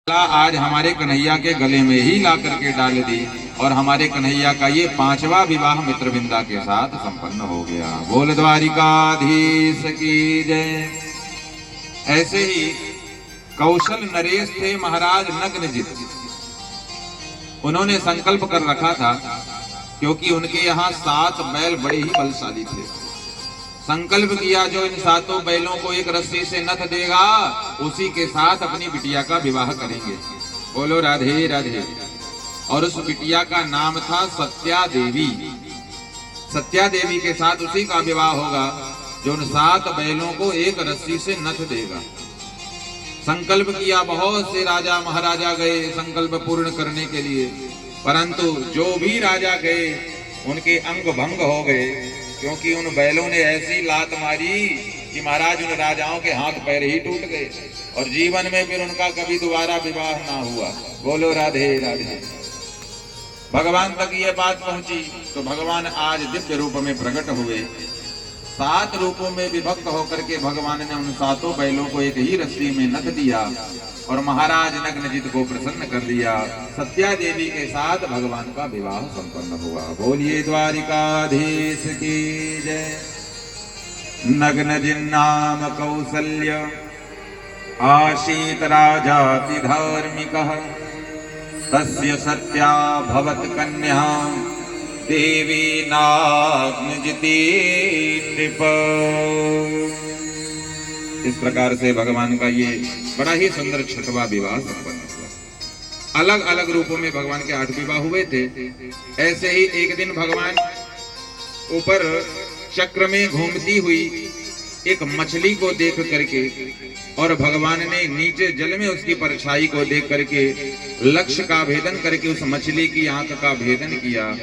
आज हमारे कन्हैया के गले में ही ला करके डाल दी और हमारे कन्हैया का ये 5वां विवाह मित्रविंदा के साथ संपन्न हो गया। बोल द्वारिकाधीश की जय। ऐसे ही कौशल नरेश थे महाराज नग्नजित। उन्होंने संकल्प कर रखा था, क्योंकि उनके यहाँ 7 बैल बड़े ही बलशाली थे। संकल्प किया जो इन 7 बैलों को एक रस्सी से नथ देगा उसी के साथ अपनी बिटिया का विवाह करेंगे। बोलो राधे राधे। और उस बिटिया का नाम था सत्या देवी। सत्या देवी के साथ उसी का विवाह होगा जो उन 7 बैलों को एक रस्सी से नथ देगा। संकल्प किया, बहुत से राजा महाराजा गए संकल्प पूर्ण करने के लिए, परंतु जो भी राजा गए उनके अंग भंग हो गए, क्योंकि उन बैलों ने ऐसी लात मारी कि महाराज उन राजाओं के हाथ पैर ही टूट गए और जीवन में फिर उनका कभी दोबारा विवाह ना हुआ। बोलो राधे राधे। भगवान तक ये बात पहुंची तो भगवान आज दिव्य रूप में प्रकट हुए। 7 रूपों में विभक्त होकर के भगवान ने उन 7 बैलों को एक ही रस्सी में नथ दिया और महाराज नग्नजित को प्रसन्न कर दिया। सत्या देवी के साथ भगवान का विवाह संपन्न हुआ। बोलिए द्वारिकाधीश की जय। नग्नजिन्नाम कौसल्य आसीत राजाति धार्मिकः तस्य सत्या भवत कन्या देवी नाग्नजिती नृप। इस प्रकार से भगवान का ये बड़ा ही सुंदर 6वां विवाह संपन्न हुआ। अलग अलग रूपों में भगवान के 8 विवाह हुए थे। ऐसे ही एक दिन भगवान ऊपर चक्र में घूमती हुई एक मछली को देख करके और भगवान ने नीचे जल में उसकी परछाई को देख करके लक्ष्य का भेदन करके उस मछली की आंख का भेदन किया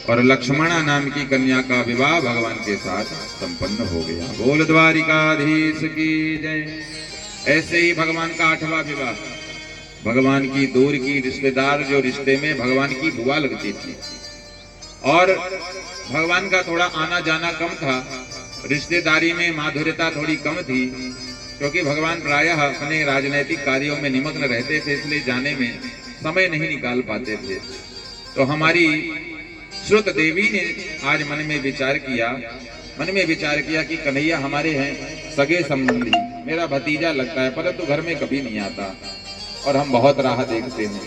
और लक्ष्मणा नाम की कन्या का विवाह भगवान के साथ संपन्न हो गया। बोल द्वारिकाधीश की जय। ऐसे ही भगवान का 8वां विवाह, भगवान की दूर की रिश्तेदार जो रिश्ते में भगवान की बुआ लगती थी और भगवान का थोड़ा आना जाना कम था, रिश्तेदारी में माधुर्यता थोड़ी कम थी, क्योंकि भगवान प्रायः अपने राजनैतिक कार्यों में निमग्न रहते थे, इसलिए जाने में समय नहीं निकाल पाते थे। तो हमारी श्रुत देवी ने आज मन में विचार किया कि कन्हैया हमारे हैं सगे संबंधी, मेरा भतीजा लगता है, परंतु घर में कभी नहीं आता और हम बहुत राह देखते हैं।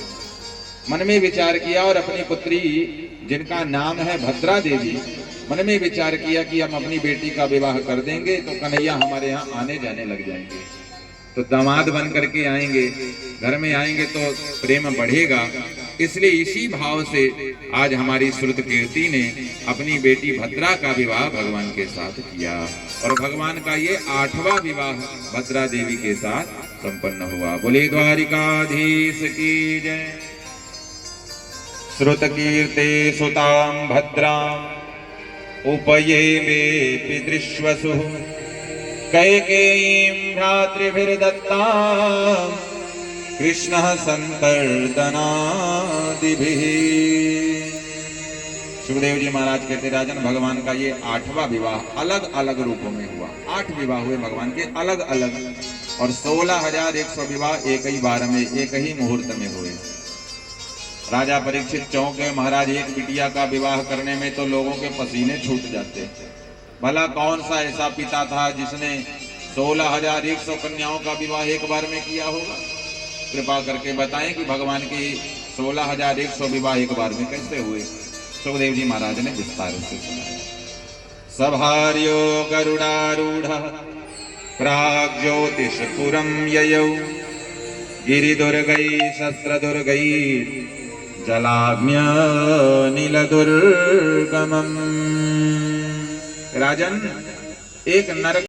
मन में विचार किया और अपनी पुत्री जिनका नाम है भद्रा देवी, मन में विचार किया कि हम अपनी बेटी का विवाह कर देंगे तो कन्हैया हमारे यहाँ आने जाने लग जाएंगे, तो दामाद बन करके आएंगे, घर में आएंगे तो प्रेम बढ़ेगा। इसलिए इसी भाव से आज हमारी श्रुत कीर्ति ने अपनी बेटी भद्रा का विवाह भगवान के साथ किया और भगवान का ये 8वां विवाह भद्रा देवी के साथ संपन्न हुआ। बोले द्वारिकाधीश की जय। श्रुत कीर्ते सुतां भद्रां उपये मे पितृष्वसु कैकेयीं भ्रातृभिर्दत्तां कृष्णः संतर्दनादिभिः। सुखदेव जी महाराज कहते, राजन भगवान का ये 8वां विवाह अलग अलग रूपों में हुआ। 8 विवाह हुए भगवान के अलग अलग और 16,100 विवाह एक ही बार में, एक ही मुहूर्त में हुए। राजा परीक्षित चौंके, महाराज एक बिटिया का विवाह करने में तो लोगों के पसीने छूट जाते। भला कौन सा ऐसा पिता था जिसने 16,100 कन्याओं का विवाह एक बार में किया होगा? कृपा करके बताएं कि भगवान के 16,100 विवाह एक बार में कैसे हुए। सुखदेव जी महाराज ने विस्तार से सुनाया। सभार्यो गरुडारूढ़ प्राग्ज्योतिषपुरं ययौ गिरिदुर्गै शस्त्रदुर्गै जलाग्न्यनिलदुर्गमम्। राजन एक नरक